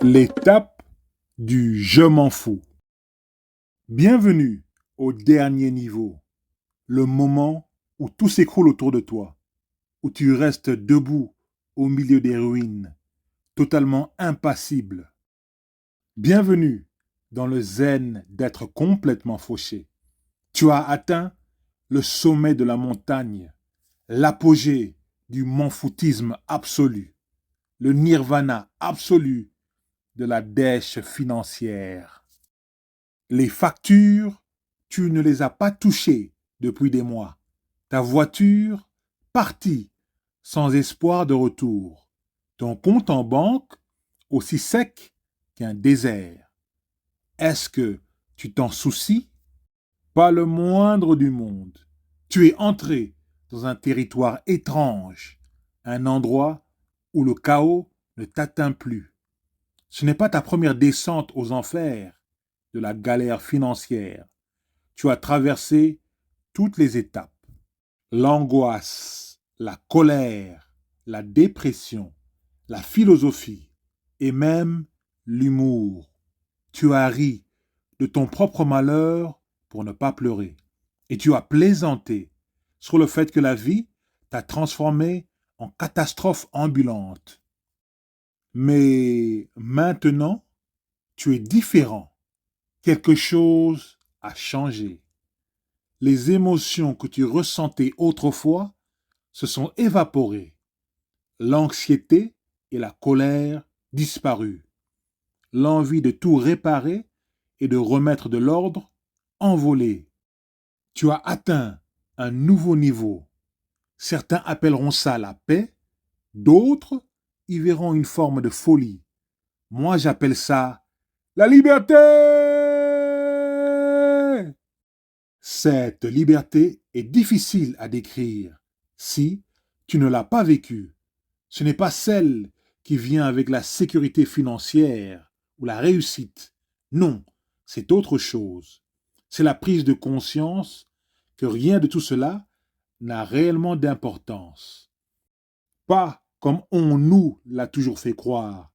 L'étape du je m'en fous. Bienvenue au dernier niveau, le moment où tout s'écroule autour de toi, où tu restes debout au milieu des ruines, totalement impassible. Bienvenue dans le zen d'être complètement fauché. Tu as atteint le sommet de la montagne, l'apogée du m'en-foutisme absolu, le nirvana absolu de la dèche financière. Les factures, tu ne les as pas touchées depuis des mois. Ta voiture, partie, sans espoir de retour. Ton compte en banque, aussi sec qu'un désert. Est-ce que tu t'en soucies? Pas le moindre du monde. Tu es entré dans un territoire étrange, un endroit où le chaos ne t'atteint plus. Ce n'est pas ta première descente aux enfers de la galère financière. Tu as traversé toutes les étapes. L'angoisse, la colère, la dépression, la philosophie et même l'humour. Tu as ri de ton propre malheur pour ne pas pleurer. Et tu as plaisanté sur le fait que la vie t'a transformé en catastrophe ambulante. Mais maintenant, tu es différent. Quelque chose a changé. Les émotions que tu ressentais autrefois se sont évaporées. L'anxiété et la colère disparues. L'envie de tout réparer et de remettre de l'ordre envolée. Tu as atteint un nouveau niveau. Certains appelleront ça la paix, d'autres y verront une forme de folie. Moi, j'appelle ça la liberté. Cette liberté est difficile à décrire si tu ne l'as pas vécue. Ce n'est pas celle qui vient avec la sécurité financière ou la réussite. Non, c'est autre chose. C'est la prise de conscience que rien de tout cela n'a réellement d'importance. Pas comme on nous l'a toujours fait croire.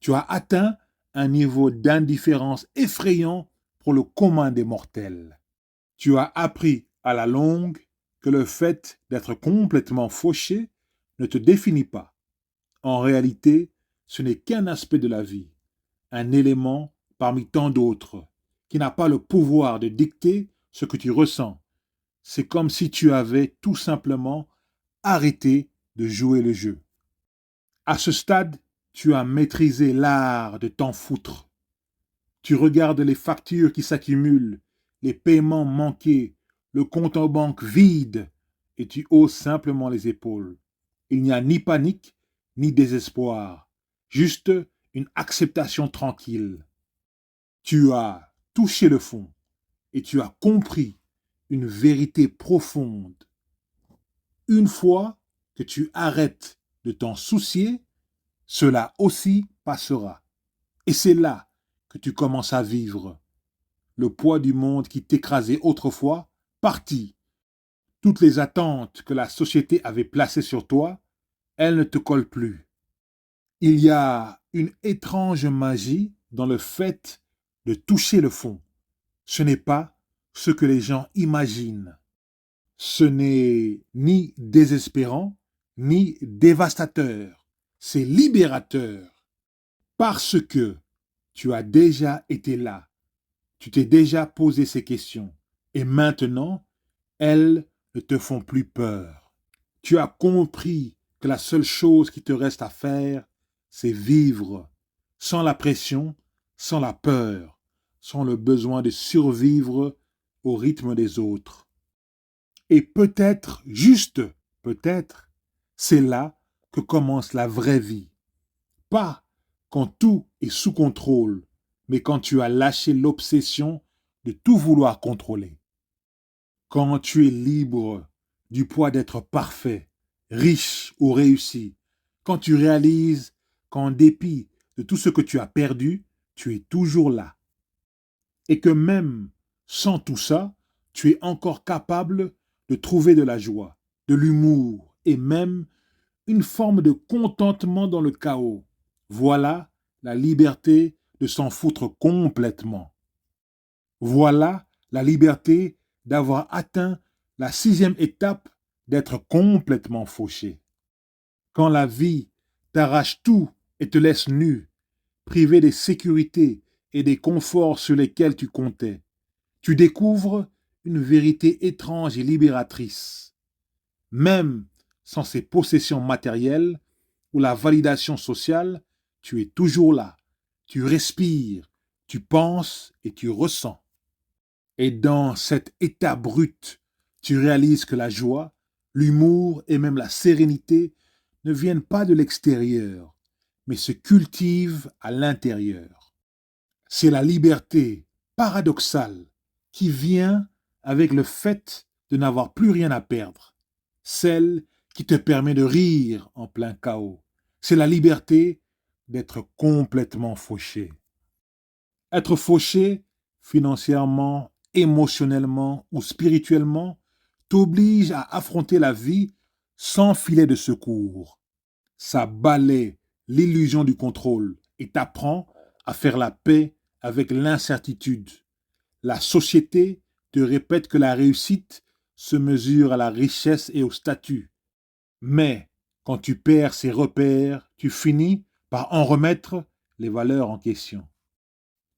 Tu as atteint un niveau d'indifférence effrayant pour le commun des mortels. Tu as appris à la longue que le fait d'être complètement fauché ne te définit pas. En réalité, ce n'est qu'un aspect de la vie, un élément parmi tant d'autres, qui n'a pas le pouvoir de dicter ce que tu ressens. C'est comme si tu avais tout simplement arrêté de jouer le jeu. À ce stade, tu as maîtrisé l'art de t'en foutre. Tu regardes les factures qui s'accumulent, les paiements manqués, le compte en banque vide, et tu hausses simplement les épaules. Il n'y a ni panique, ni désespoir, juste une acceptation tranquille. Tu as touché le fond et tu as compris une vérité profonde. Une fois que tu arrêtes de t'en soucier, cela aussi passera. Et c'est là que tu commences à vivre. Le poids du monde qui t'écrasait autrefois, parti. Toutes les attentes que la société avait placées sur toi, elles ne te collent plus. Il y a une étrange magie dans le fait de toucher le fond. Ce n'est pas ce que les gens imaginent. Ce n'est ni désespérant, ni dévastateur. C'est libérateur. Parce que tu as déjà été là. Tu t'es déjà posé ces questions. Et maintenant, elles ne te font plus peur. Tu as compris que la seule chose qui te reste à faire, c'est vivre sans la pression, sans la peur, sans le besoin de survivre au rythme des autres. Et peut-être, juste peut-être, c'est là que commence la vraie vie. Pas quand tout est sous contrôle, mais quand tu as lâché l'obsession de tout vouloir contrôler. Quand tu es libre du poids d'être parfait, riche ou réussi, quand tu réalises qu'en dépit de tout ce que tu as perdu, tu es toujours là. Et que même sans tout ça, tu es encore capable de trouver de la joie, de l'humour et même une forme de contentement dans le chaos. Voilà la liberté de s'en foutre complètement. Voilà la liberté d'avoir atteint la 6e étape d'être complètement fauché. Quand la vie t'arrache tout et te laisse nu, privé des sécurités et des conforts sur lesquels tu comptais, tu découvres une vérité étrange et libératrice. Même sans ces possessions matérielles ou la validation sociale, tu es toujours là. Tu respires, tu penses et tu ressens. Et dans cet état brut, tu réalises que la joie, l'humour et même la sérénité ne viennent pas de l'extérieur, mais se cultivent à l'intérieur. C'est la liberté paradoxale qui vient avec le fait de n'avoir plus rien à perdre, celle qui te permet de rire en plein chaos. C'est la liberté d'être complètement fauché. Être fauché financièrement, émotionnellement ou spirituellement t'oblige à affronter la vie sans filet de secours. Ça balaie l'illusion du contrôle et t'apprend à faire la paix avec l'incertitude. La société te répète que la réussite se mesure à la richesse et au statut. Mais quand tu perds ces repères, tu finis par en remettre les valeurs en question.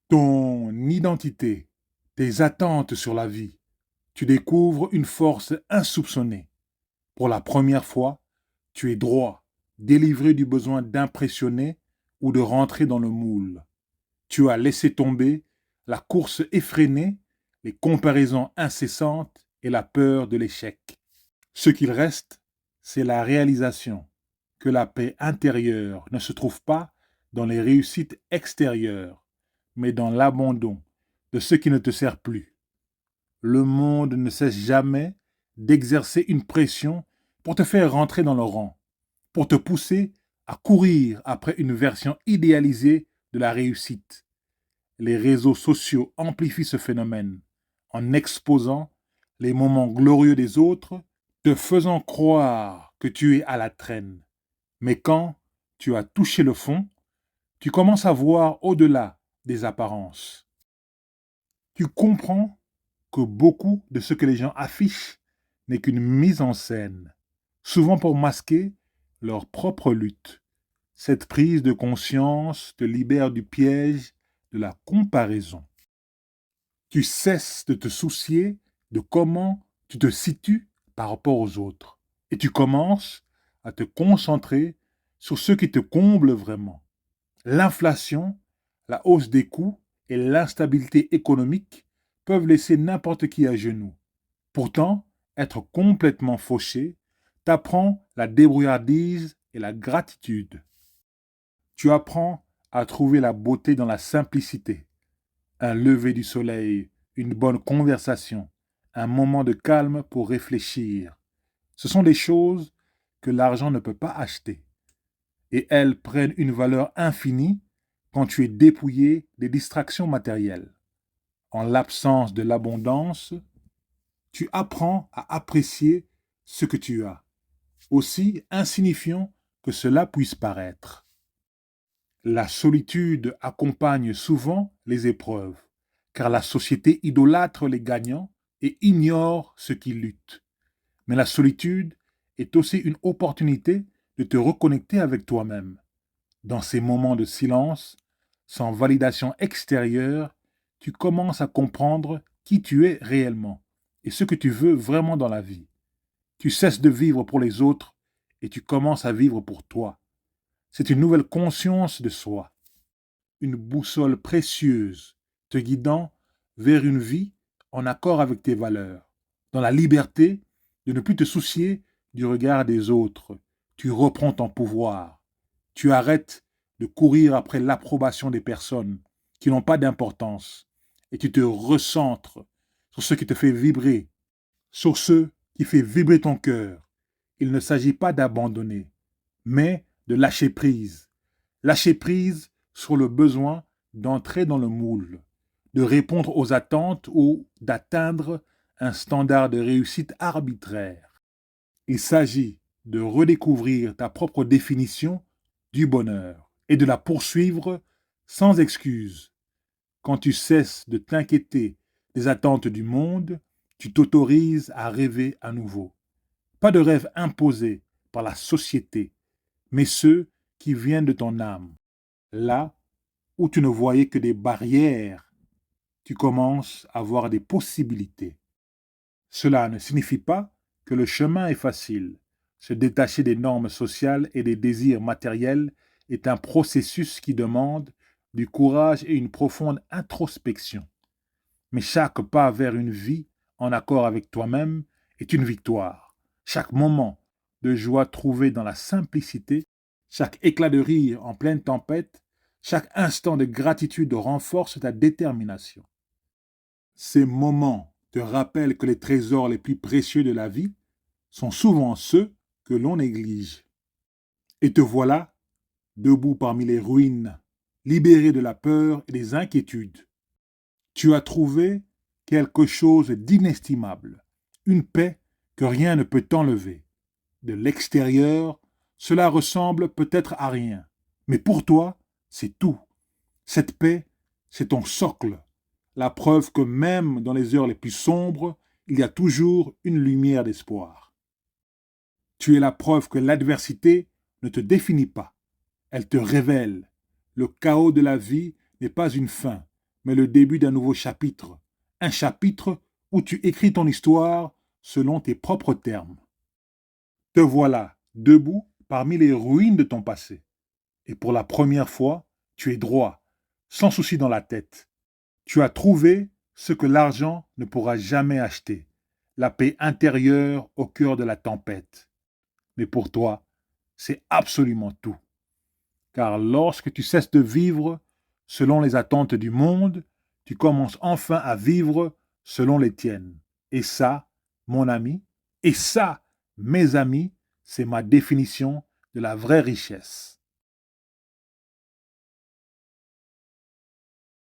Ton identité, tes attentes sur la vie, tu découvres une force insoupçonnée. Pour la première fois, tu es droit, délivré du besoin d'impressionner ou de rentrer dans le moule. Tu as laissé tomber la course effrénée, les comparaisons incessantes et la peur de l'échec. Ce qu'il reste, c'est la réalisation que la paix intérieure ne se trouve pas dans les réussites extérieures, mais dans l'abandon de ce qui ne te sert plus. Le monde ne cesse jamais d'exercer une pression pour te faire rentrer dans le rang, pour te pousser à courir après une version idéalisée de la réussite. Les réseaux sociaux amplifient ce phénomène en exposant les moments glorieux des autres, te faisant croire que tu es à la traîne. Mais quand tu as touché le fond, tu commences à voir au-delà des apparences. Tu comprends que beaucoup de ce que les gens affichent n'est qu'une mise en scène, souvent pour masquer leur propre lutte. Cette prise de conscience te libère du piège de la comparaison. Tu cesses de te soucier de comment tu te situes par rapport aux autres et tu commences à te concentrer sur ce qui te comble vraiment. L'inflation, la hausse des coûts et l'instabilité économique peuvent laisser n'importe qui à genoux. Pourtant, être complètement fauché t'apprend la débrouillardise et la gratitude. Tu apprends à trouver la beauté dans la simplicité. Un lever du soleil, une bonne conversation, un moment de calme pour réfléchir. Ce sont des choses que l'argent ne peut pas acheter. Et elles prennent une valeur infinie quand tu es dépouillé des distractions matérielles. En l'absence de l'abondance, tu apprends à apprécier ce que tu as, aussi insignifiant que cela puisse paraître. La solitude accompagne souvent les épreuves, car la société idolâtre les gagnants et ignore ceux qui luttent. Mais la solitude est aussi une opportunité de te reconnecter avec toi-même. Dans ces moments de silence, sans validation extérieure, tu commences à comprendre qui tu es réellement et ce que tu veux vraiment dans la vie. Tu cesses de vivre pour les autres et tu commences à vivre pour toi. C'est une nouvelle conscience de soi, une boussole précieuse te guidant vers une vie en accord avec tes valeurs, dans la liberté de ne plus te soucier du regard des autres. Tu reprends ton pouvoir. Tu arrêtes de courir après l'approbation des personnes qui n'ont pas d'importance et tu te recentres sur ce qui te fait vibrer, sur ce qui fait vibrer ton cœur. Il ne s'agit pas d'abandonner, mais de lâcher prise. Lâcher prise sur le besoin d'entrer dans le moule, de répondre aux attentes ou d'atteindre un standard de réussite arbitraire. Il s'agit de redécouvrir ta propre définition du bonheur et de la poursuivre sans excuse. Quand tu cesses de t'inquiéter des attentes du monde, tu t'autorises à rêver à nouveau. Pas de rêves imposés par la société, mais ceux qui viennent de ton âme. Là où tu ne voyais que des barrières, tu commences à voir des possibilités. Cela ne signifie pas que le chemin est facile. Se détacher des normes sociales et des désirs matériels est un processus qui demande du courage et une profonde introspection. Mais chaque pas vers une vie en accord avec toi-même est une victoire. Chaque moment de joie trouvé dans la simplicité, chaque éclat de rire en pleine tempête, chaque instant de gratitude renforce ta détermination. Ces moments te rappellent que les trésors les plus précieux de la vie sont souvent ceux que l'on néglige. Et te voilà, debout parmi les ruines, libéré de la peur et des inquiétudes. Tu as trouvé quelque chose d'inestimable, une paix que rien ne peut t'enlever. De l'extérieur, cela ressemble peut-être à rien, mais pour toi, c'est tout. Cette paix, c'est ton socle, la preuve que même dans les heures les plus sombres, il y a toujours une lumière d'espoir. Tu es la preuve que l'adversité ne te définit pas, elle te révèle. Le chaos de la vie n'est pas une fin, mais le début d'un nouveau chapitre, un chapitre où tu écris ton histoire selon tes propres termes. Te voilà, debout parmi les ruines de ton passé. Et pour la première fois, tu es droit, sans souci dans la tête. Tu as trouvé ce que l'argent ne pourra jamais acheter, la paix intérieure au cœur de la tempête. Mais pour toi, c'est absolument tout. Car lorsque tu cesses de vivre selon les attentes du monde, tu commences enfin à vivre selon les tiennes. Et ça, mon ami, et ça, mes amis, c'est ma définition de la vraie richesse.